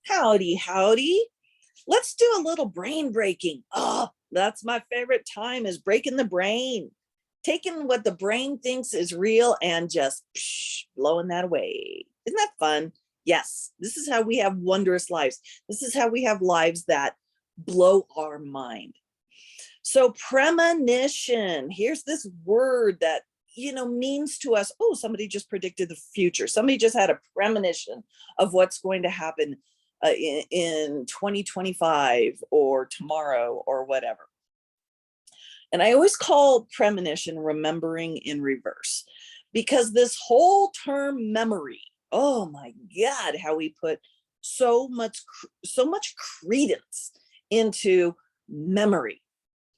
Howdy, howdy. Let's do a little brain breaking. Oh, that's my favorite time, is breaking the brain. Taking what the brain thinks is real and just blowing that away. Isn't that fun? Yes, this is how we have wondrous lives. This is how we have lives that blow our mind. So premonition, here's this word that means to us, oh, somebody just predicted the future. Somebody just had a premonition of what's going to happen in 2025 or tomorrow or whatever. And I always call premonition remembering in reverse, because this whole term memory, oh my God, how we put so much credence into memory,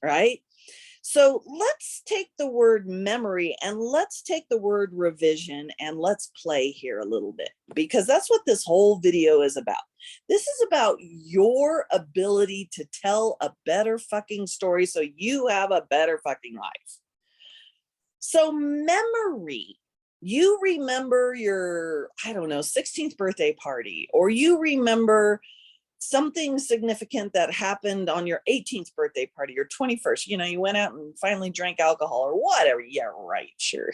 right? So let's take the word memory and let's take the word revision and let's play here a little bit, because that's what this whole video is about. This is about your ability to tell a better fucking story so you have a better fucking life. So memory, you remember your, I don't know, 16th birthday party, or you remember something significant that happened on your 18th birthday party, your 21st, you went out and finally drank alcohol or whatever. Yeah, right, sure.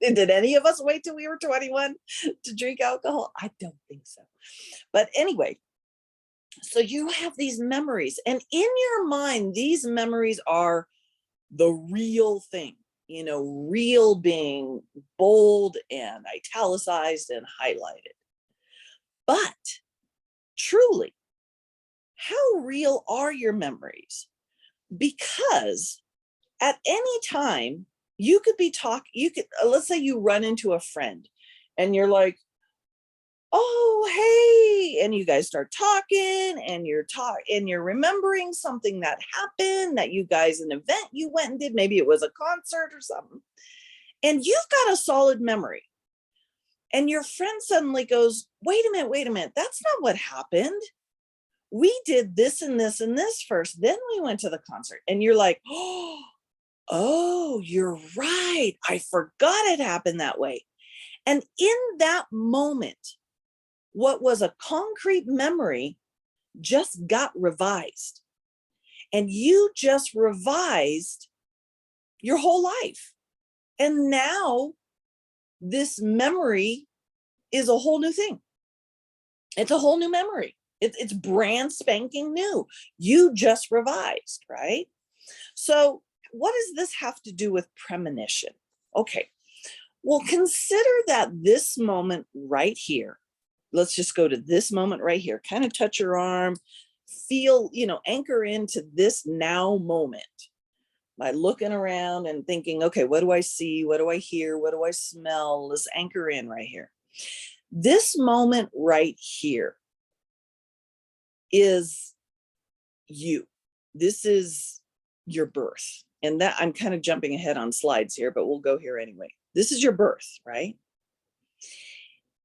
Did any of us wait till we were 21 to drink alcohol? I don't think so. But anyway, so you have these memories, and in your mind, these memories are the real thing, real being bold and italicized and highlighted. But truly, how real are your memories? Because at any time you could be let's say you run into a friend and you're like, oh, hey, and you guys start talking and you're remembering something that happened, that you guys, an event you went and did, maybe it was a concert or something, and you've got a solid memory. And your friend suddenly goes, wait a minute, that's not what happened. We did this and this and this first, then we went to the concert. And you're like, oh, you're right. I forgot it happened that way. And in that moment, what was a concrete memory just got revised. And you just revised your whole life. And now this memory is a whole new thing. It's a whole new memory. It's brand spanking new. You just revised, right? So what does this have to do with premonition? Okay, well, consider that this moment right here, let's just go to this moment right here, kind of touch your arm, feel, anchor into this now moment by looking around and thinking, okay, what do I see? What do I hear? What do I smell? Let's anchor in right here. This moment right here is you. This is your birth. And that, I'm kind of jumping ahead on slides here, but we'll go here anyway. This is your birth, right?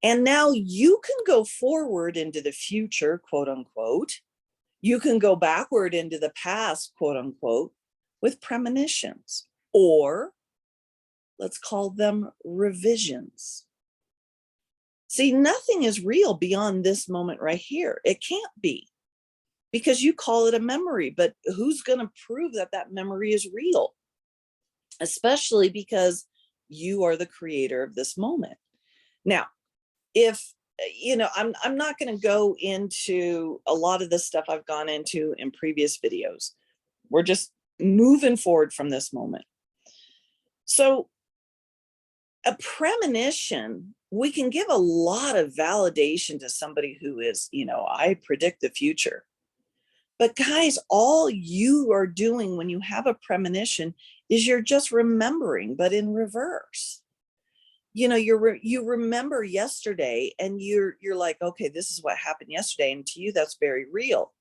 And now you can go forward into the future, quote unquote. You can go backward into the past, quote unquote, with premonitions, or let's call them revisions. See, nothing is real beyond this moment right here. It can't be, because you call it a memory, but who's going to prove that that memory is real? Especially because you are the creator of this moment. Now, if, I'm not going to go into a lot of the stuff I've gone into in previous videos. We're just moving forward from this moment. So a premonition, we can give a lot of validation to somebody who is, I predict the future. But guys, all you are doing when you have a premonition is you're just remembering, but in reverse. You remember yesterday and you're like, okay, this is what happened yesterday. And to you, that's very real.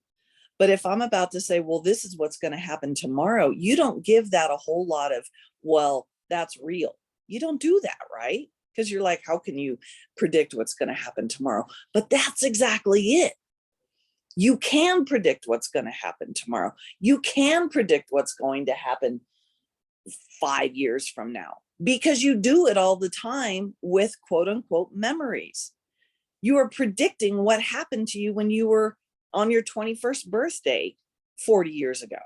But if I'm about to say, well, this is what's going to happen tomorrow, you don't give that a whole lot of, well, that's real. You don't do that, right? Because you're like, how can you predict what's going to happen tomorrow? But that's exactly it. You can predict what's going to happen tomorrow. You can predict what's going to happen 5 years from now, because you do it all the time with quote unquote memories. You are predicting what happened to you when you were on your 21st birthday 40 years ago.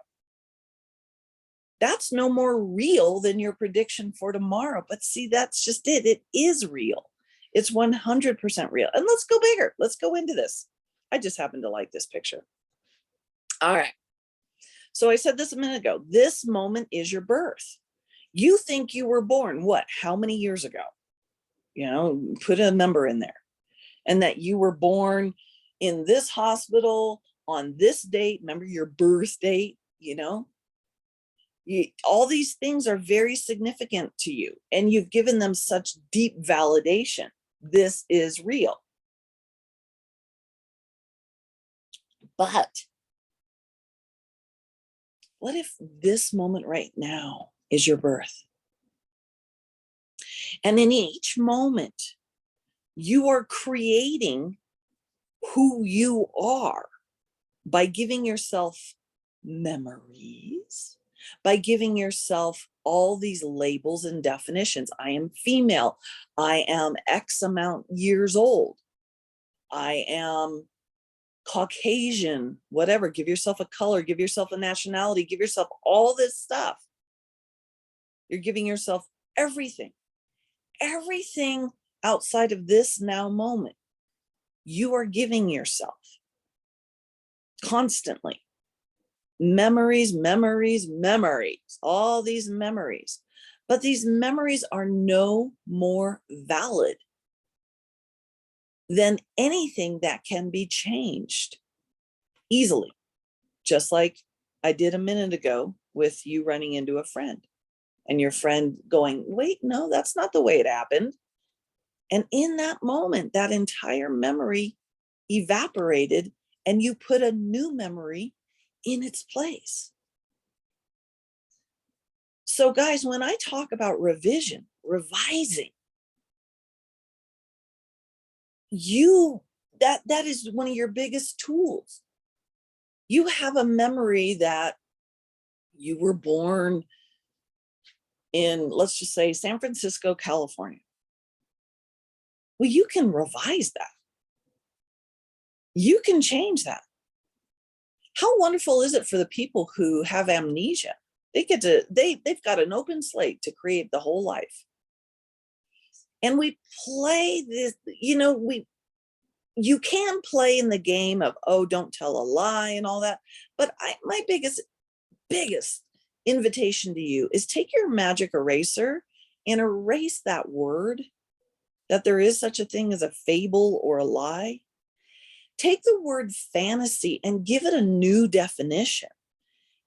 That's no more real than your prediction for tomorrow. But see, that's just it. It is real. It's 100% real. And let's go bigger. Let's go into this. I just happen to like this picture. All right. So I said this a minute ago. This moment is your birth. You think you were born, what, how many years ago? Put a number in there. And that you were born in this hospital on this date. Remember your birth date, all these things are very significant to you, and you've given them such deep validation. This is real. But what if this moment right now is your birth? And in each moment, you are creating who you are by giving yourself memories, by giving yourself all these labels and definitions. I am female. I am X amount years old. I am Caucasian, whatever. Give yourself a color, give yourself a nationality, give yourself all this stuff. You're giving yourself everything outside of this now moment. You are giving yourself constantly. Memories, all these memories. But these memories are no more valid than anything that can be changed easily. Just like I did a minute ago with you running into a friend and your friend going, wait, no, that's not the way it happened. And in that moment, that entire memory evaporated and you put a new memory in its place. So guys, when I talk about revision, revising, that is one of your biggest tools. You have a memory that you were born in, let's just say, San Francisco, California. Well, you can revise that. You can change that. How wonderful is it for the people who have amnesia? They've got an open slate to create the whole life. And we play this, you can play in the game of, oh, don't tell a lie and all that. But my biggest invitation to you is take your magic eraser and erase that word, that there is such a thing as a fable or a lie. Take the word fantasy and give it a new definition.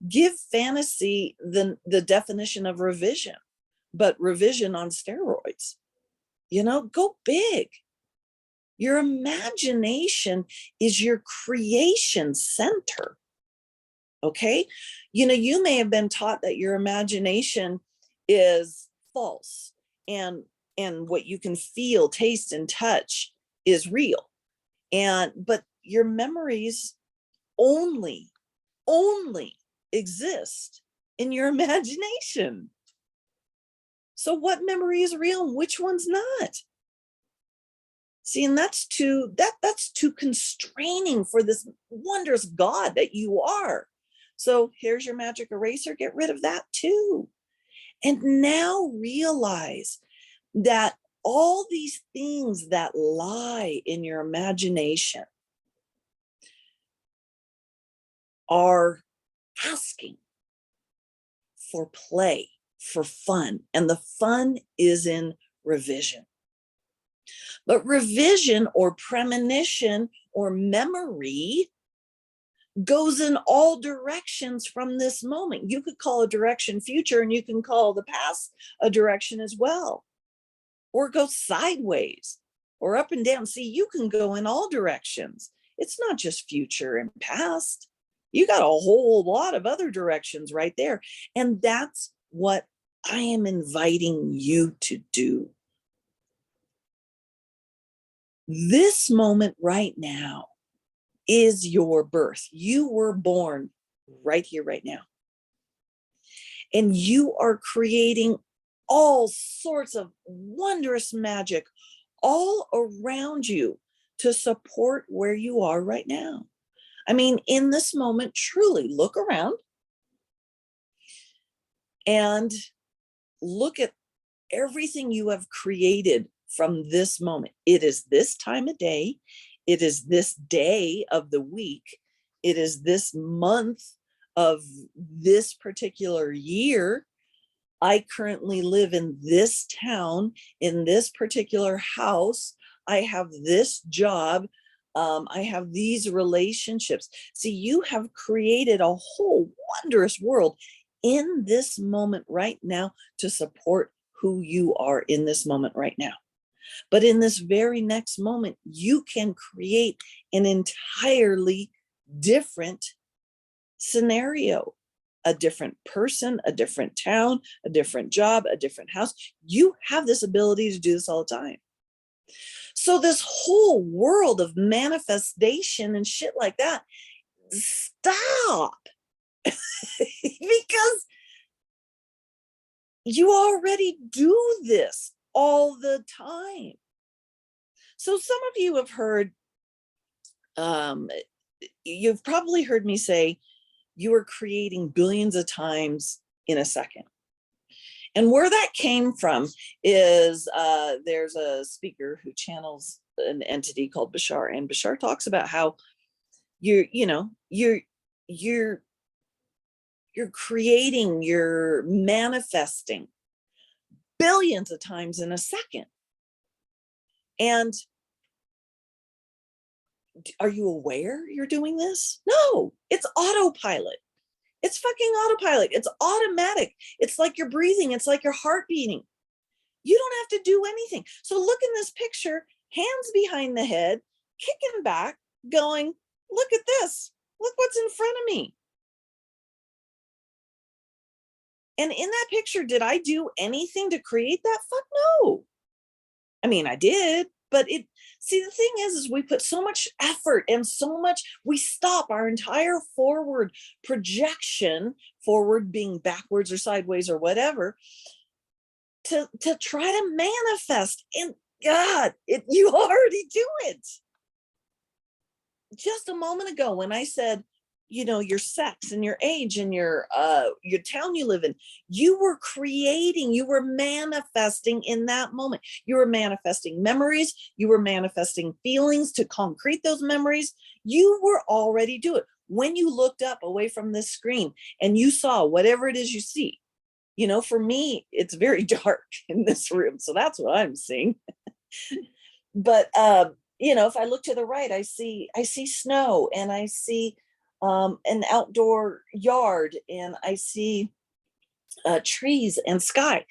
Give fantasy the definition of revision, but revision on steroids. Go big. Your imagination is your creation center. Okay? You may have been taught that your imagination is false and what you can feel, taste, and touch is real. But your memories only exist in your imagination. So what memory is real and which one's not? See, and that's too constraining for this wondrous God that you are. So here's your magic eraser. Get rid of that too. And now realize that all these things that lie in your imagination are asking for play, for fun. And the fun is in revision. But revision or premonition or memory goes in all directions from this moment. You could call a direction future, and you can call the past a direction as well. Or go sideways or up and down. See, you can go in all directions. It's not just future and past. You got a whole lot of other directions right there. And that's what I am inviting you to do. This moment right now is your birth. You were born right here, right now. And you are creating all sorts of wondrous magic all around you to support where you are right now. I mean, in this moment, truly look around and look at everything you have created from this moment. It is this time of day. It is this day of the week. It is this month of this particular year. I currently live in this town, in this particular house. I have this job. I have these relationships. See, you have created a whole wondrous world in this moment right now to support who you are in this moment right now. But in this very next moment, you can create an entirely different scenario, a different person, a different town, a different job, a different house. You have this ability to do this all the time. So this whole world of manifestation and shit like that, stop. Because you already do this all the time. So some of you have heard, you've probably heard me say, you are creating billions of times in a second. And where that came from is there's a speaker who channels an entity called Bashar, and Bashar talks about how you're creating, you're manifesting billions of times in a second. And are you aware you're doing this? No, it's autopilot. It's fucking autopilot. It's automatic. It's like you're breathing. It's like your heart beating. You don't have to do anything. So look in this picture, hands behind the head, kicking back, going, look at this. Look what's in front of me. And in that picture, did I do anything to create that? Fuck no. I mean, I did, but see, the thing is we put so much effort and so much, we stop our entire forward projection, forward being backwards or sideways or whatever, to try to manifest. And God, you already do it. Just a moment ago when I said, your sex and your age and your town you live in, you were creating, you were manifesting in that moment. You were manifesting memories, you were manifesting feelings to concrete those memories. You were already doing it. When you looked up away from this screen and you saw whatever it is you see, for me, it's very dark in this room. So that's what I'm seeing. But, if I look to the right, I see snow, and I see an outdoor yard, and I see trees and sky.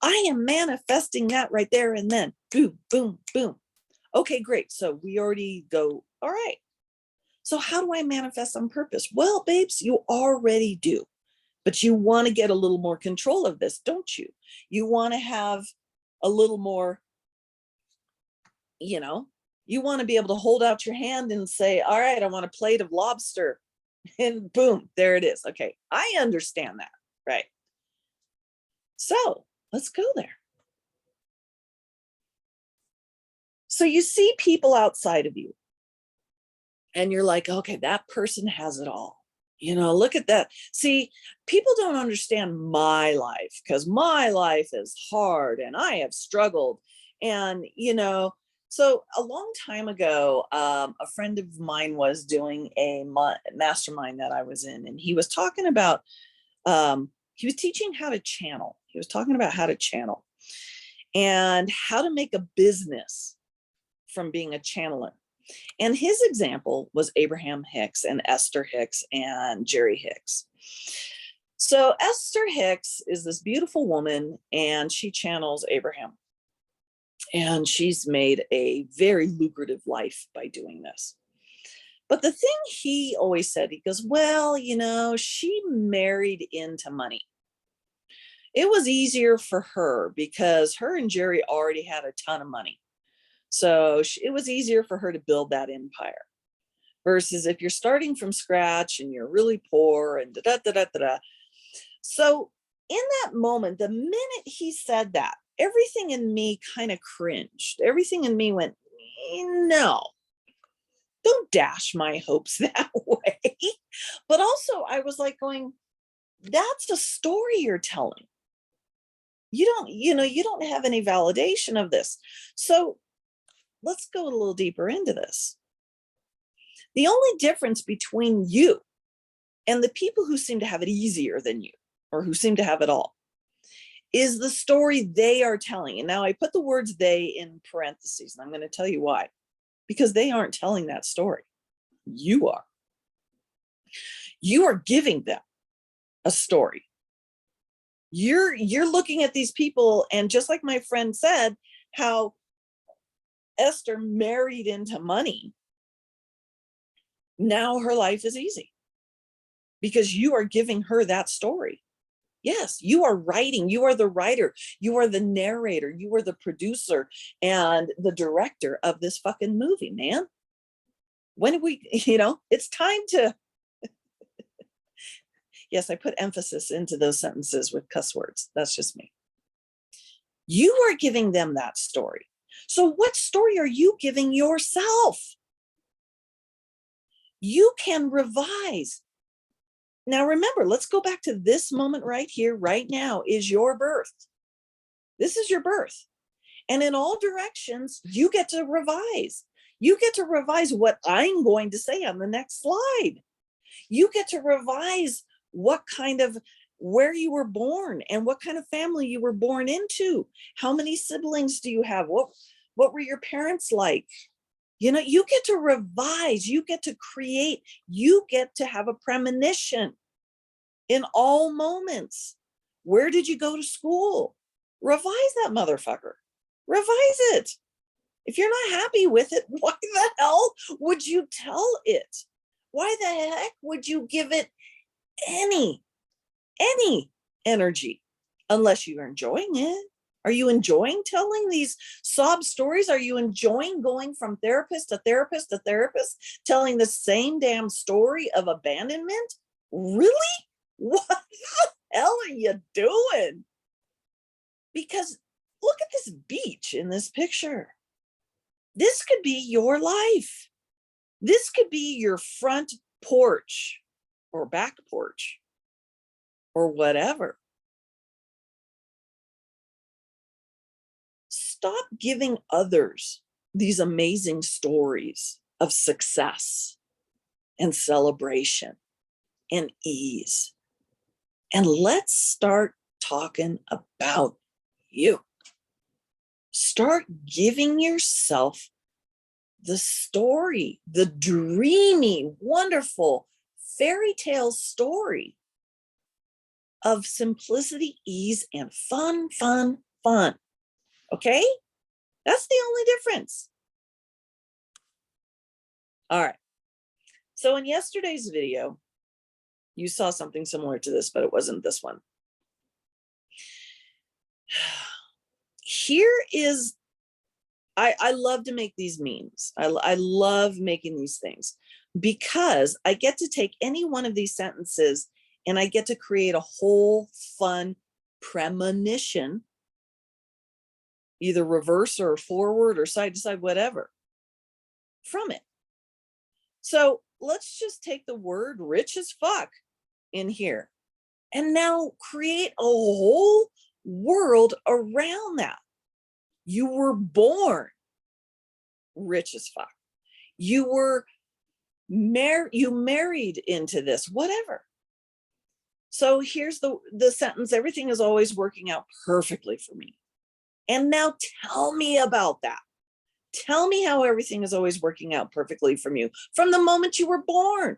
I am manifesting that right there and then. Boom, boom, boom. Okay, great. So we already go, all right. So how do I manifest on purpose? Well, babes, you already do. But you want to get a little more control of this, don't you? You want to have a little more, you want to be able to hold out your hand and say, all right, I want a plate of lobster. And boom, there it is. Okay, I understand that, right? So let's go there. So you see people outside of you, and you're like, okay, that person has it all. Look at that. See, people don't understand my life, because my life is hard and I have struggled. And, so a long time ago, a friend of mine was doing a mastermind that I was in, and he was talking about, he was teaching how to channel. He was talking about how to channel and how to make a business from being a channeler. And his example was Abraham Hicks and Esther Hicks and Jerry Hicks. So Esther Hicks is this beautiful woman, and she channels Abraham. And she's made a very lucrative life by doing this. But the thing he always said, he goes, well, she married into money. It was easier for her because her and Jerry already had a ton of money. So it was easier for her to build that empire. Versus if you're starting from scratch and you're really poor and da-da-da-da-da. So in that moment, the minute he said that, everything in me kind of cringed. Everything in me went, no, Don't dash my hopes that way. But also I was like going, that's a story you're telling. You don't have any validation of this. So let's go a little deeper into this. The only difference between you and the people who seem to have it easier than you, or who seem to have it all, is the story they are telling. And now I put the words they in parentheses, and I'm going to tell you why. Because they aren't telling that story. You are. You are giving them a story. You're looking at these people, and just like my friend said, how Esther married into money. Now her life is easy because you are giving her that story. Yes, you are writing. You are the writer. You are the narrator. You are the producer and the director of this fucking movie, man. When we, it's time to, yes, I put emphasis into those sentences with cuss words. That's just me. You are giving them that story. So what story are you giving yourself? You can revise. Now remember, let's go back to this moment right here, right now is your birth. This is your birth. And in all directions, you get to revise. You get to revise what I'm going to say on the next slide. You get to revise where you were born and what kind of family you were born into. How many siblings do you have? What were your parents like? You get to revise, you get to create, you get to have a premonition in all moments. Where did you go to school? Revise that motherfucker. Revise it. If you're not happy with it, why the hell would you tell it? Why the heck would you give it any energy unless you're enjoying it? Are you enjoying telling these sob stories? Are you enjoying going from therapist to therapist to therapist, telling the same damn story of abandonment? Really? What the hell are you doing? Because look at this beach in this picture. This could be your life. This could be your front porch or back porch or whatever. Stop giving others these amazing stories of success and celebration and ease. And let's start talking about you. Start giving yourself the story, the dreamy, wonderful fairy tale story of simplicity, ease, and fun. Okay? That's the only difference. All right. So in yesterday's video, you saw something similar to this, but it wasn't this one. Here is, I love to make these memes. I love making these things because I get to take any one of these sentences and I get to create a whole fun premonition, either reverse or forward or side to side, whatever, from it. So let's just take the word rich as fuck in here and now create a whole world around that. You were born rich as fuck. You married into this, whatever. So here's the sentence: everything is always working out perfectly for me. And now tell me about that. Tell me how everything is always working out perfectly from you from the moment you were born.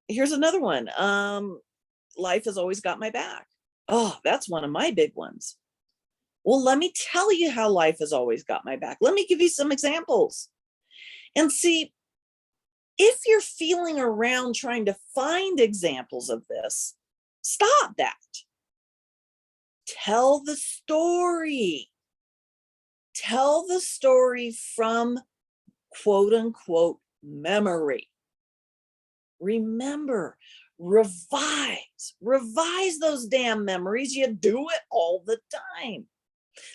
Here's another one. Life has always got my back. Oh, that's one of my big ones. Well, let me tell you how life has always got my back. Let me give you some examples. And see, if you're feeling around trying to find examples of this, stop that. Tell the story. Tell the story from quote unquote memory. Remember, revise those damn memories. You do it all the time.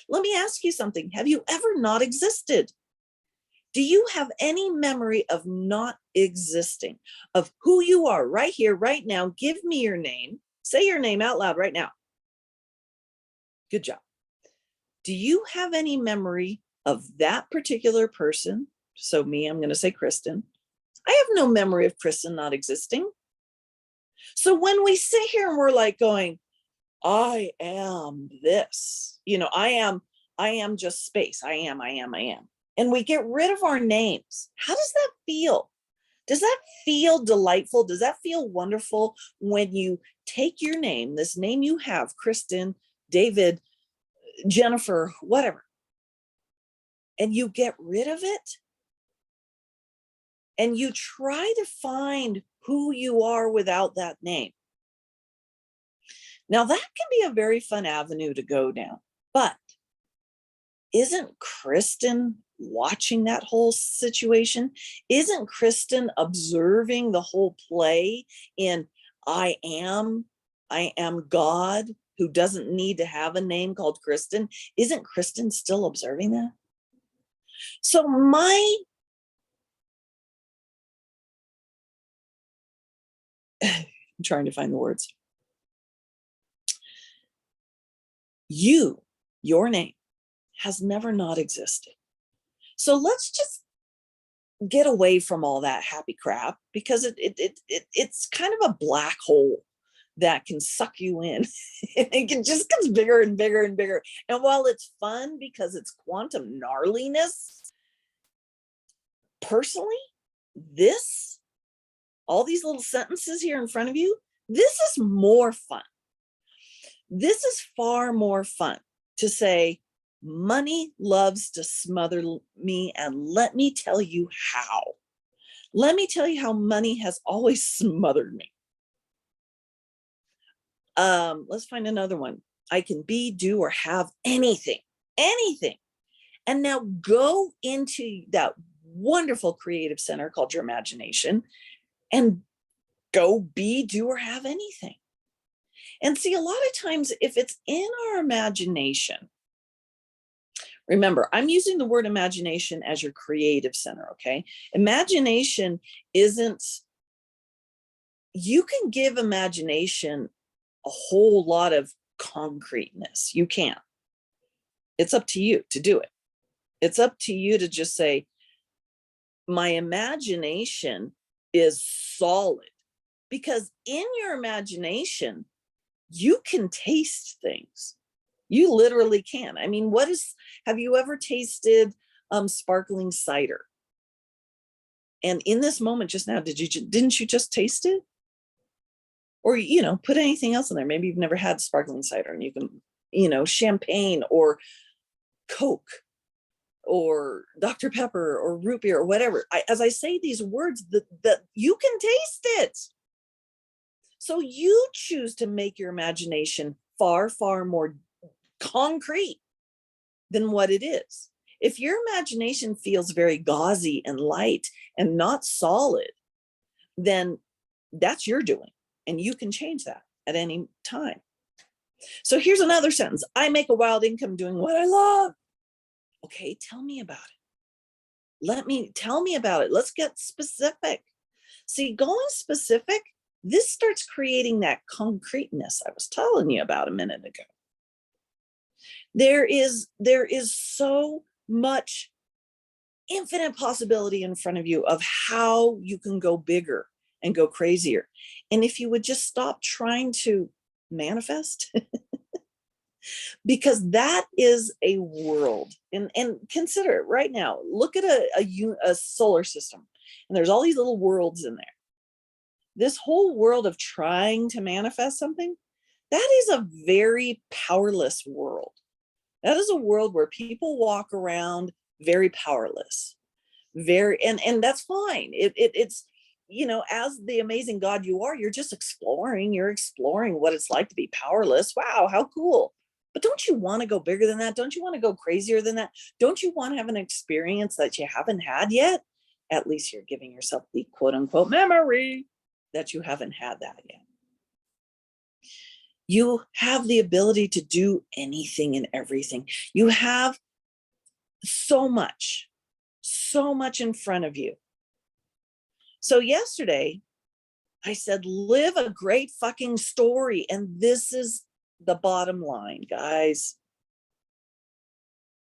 Let me ask you something. Have you ever not existed? Do you have any memory of not existing, of who you are right here, right now? Give me your name. Say your name out loud right now. Good job. Do you have any memory of that particular person? So me, I'm going to say Kristen. I have no memory of Kristen not existing. So when we sit here and we're like going, I am this, I am just space. I am. And we get rid of our names. How does that feel? Does that feel delightful? Does that feel wonderful when you take your name, this name you have, Kristen, David, Jennifer, whatever, and you get rid of it and you try to find who you are without that name? Now that can be a very fun avenue to go down, but isn't Kristen watching that whole situation? Isn't Kristen observing the whole play in I am God, who doesn't need to have a name called Kristen? Isn't Kristen still observing that? So I'm trying to find the words. Your name has never not existed. So let's just get away from all that happy crap, because it's kind of a black hole that can suck you in. It just gets bigger and bigger and bigger. And while it's fun because it's quantum gnarliness, personally, all these little sentences here in front of you, this is more fun. This is far more fun to say, money loves to smother me, and let me tell you how. Let me tell you how money has always smothered me. Let's find another one. I can be, do, or have anything. And now go into that wonderful creative center called your imagination and go be, do, or have anything. And see, a lot of times if it's in our imagination, remember, I'm using the word imagination as your creative center, okay? Imagination isn't, you can give imagination a whole lot of concreteness. You can. It's up to you to do it. It's up to you to just say, my imagination is solid, because in your imagination, you can taste things. You literally can. I mean, have you ever tasted sparkling cider? And in this moment just now, didn't you just taste it? Or, put anything else in there. Maybe you've never had sparkling cider, and you can, champagne or Coke or Dr. Pepper or root beer or whatever. As I say these words, that you can taste it. So you choose to make your imagination far, far more concrete than what it is. If your imagination feels very gauzy and light and not solid, then that's your doing, and you can change that at any time. So here's another sentence. I make a wild income doing what I love. Okay, tell me about it. Tell me about it. Let's get specific. See, going specific, this starts creating that concreteness I was telling you about a minute ago. There is so much infinite possibility in front of you of how you can go bigger and go crazier. And if you would just stop trying to manifest, because that is a world, and consider it right now. Look at a solar system, and there's all these little worlds in there. This whole world of trying to manifest something, that is a very powerless world. That is a world where people walk around very powerless, and that's fine. It's, as the amazing God you are, you're just exploring. You're exploring what it's like to be powerless. Wow, how cool. But don't you want to go bigger than that? Don't you want to go crazier than that? Don't you want to have an experience that you haven't had yet? At least you're giving yourself the quote unquote memory that you haven't had that yet. You have the ability to do anything and everything. You have so much so much in front of you. So yesterday, I said, live a great fucking story. And this is the bottom line, guys.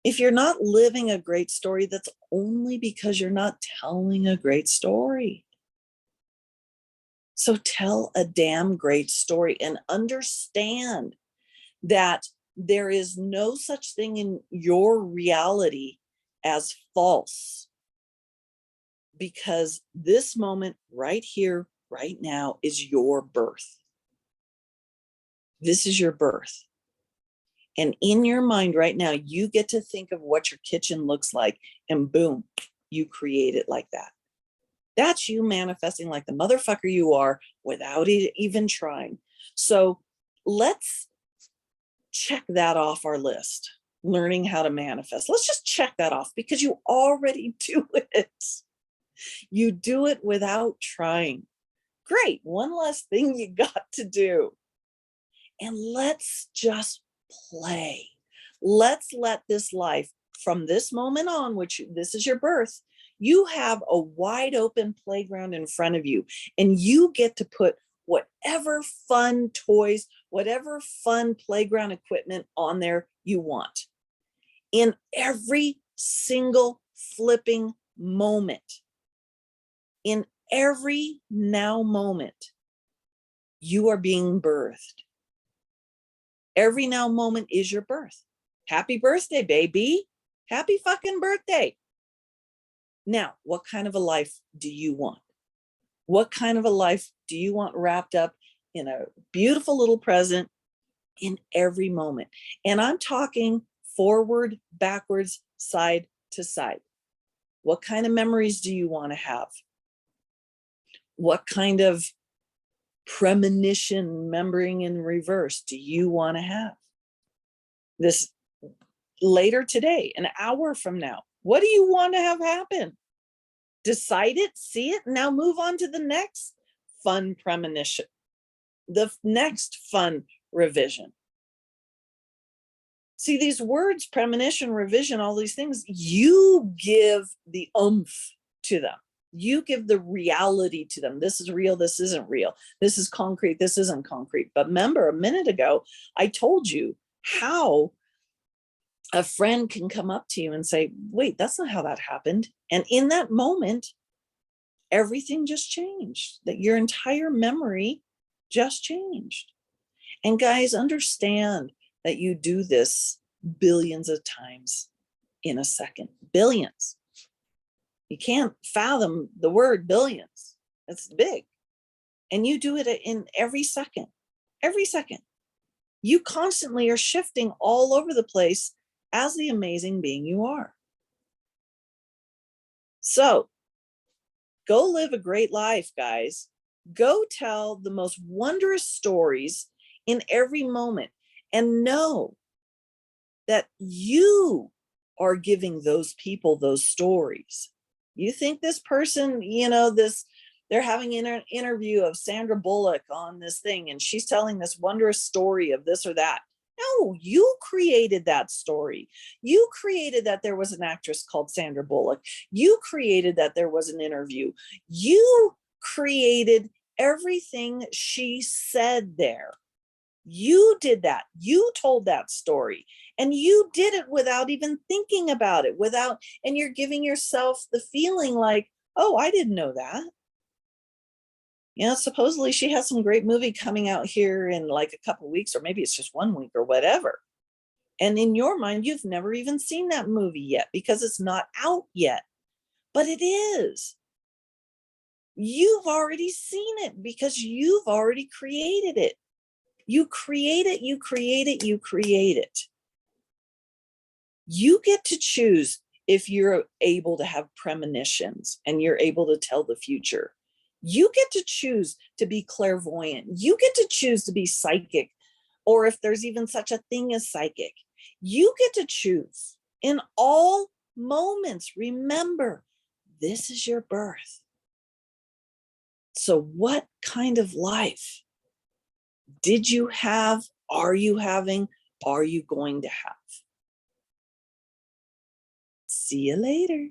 If you're not living a great story, that's only because you're not telling a great story. So tell a damn great story and understand that there is no such thing in your reality as false. Because this moment right here, right now is your birth. This is your birth. And in your mind right now, you get to think of what your kitchen looks like, and boom, you create it like that. That's you manifesting like the motherfucker you are without even trying. So let's check that off our list. Learning how to manifest. Let's just check that off because you already do it. You do it without trying. Great. One less thing you got to do. And let's just play. Let's let this life, from this moment on, which this is your birth, you have a wide open playground in front of you, and you get to put whatever fun toys, whatever fun playground equipment on there you want. In every single flipping moment, in every now moment, you are being birthed. Every now moment is your birth. Happy birthday, baby. Happy fucking birthday. Now, what kind of a life do you want? What kind of a life do you want wrapped up in a beautiful little present in every moment? And I'm talking forward, backwards, side to side. What kind of memories do you want to have? What kind of premonition, remembering in reverse, do you want to have? This later today, an hour from now, what do you want to have happen? Decide it, see it, now move on to the next fun premonition, the next fun revision. See, these words, premonition, revision, all these things, you give the oomph to them. You give the reality to them. This is real. This isn't real. This is concrete. This isn't concrete. But remember, a minute ago, I told you how a friend can come up to you and say, wait, that's not how that happened. And in that moment, everything just changed, that your entire memory just changed. And guys, understand that you do this billions of times in a second. Billions. You can't fathom the word billions. It's big. And you do it in every second. Every second. You constantly are shifting all over the place as the amazing being you are. So go live a great life, guys. Go tell the most wondrous stories in every moment, and know that you are giving those people those stories. You think this person, they're having an interview of Sandra Bullock on this thing, and she's telling this wondrous story of this or that. No, you created that story. You created that there was an actress called Sandra Bullock. You created that there was an interview. You created everything she said there. You did that. You told that story, and you did it without even thinking about it, and you're giving yourself the feeling like, oh, I didn't know that. Supposedly she has some great movie coming out here in like a couple of weeks, or maybe it's just 1 week or whatever. And in your mind, you've never even seen that movie yet because it's not out yet, but it is. You've already seen it because you've already created it. You create it, you create it, you create it. You get to choose if you're able to have premonitions and you're able to tell the future. You get to choose to be clairvoyant. You get to choose to be psychic, or if there's even such a thing as psychic. You get to choose in all moments. Remember, this is your birth. So what kind of life did you have? Are you having? Are you going to have? See you later.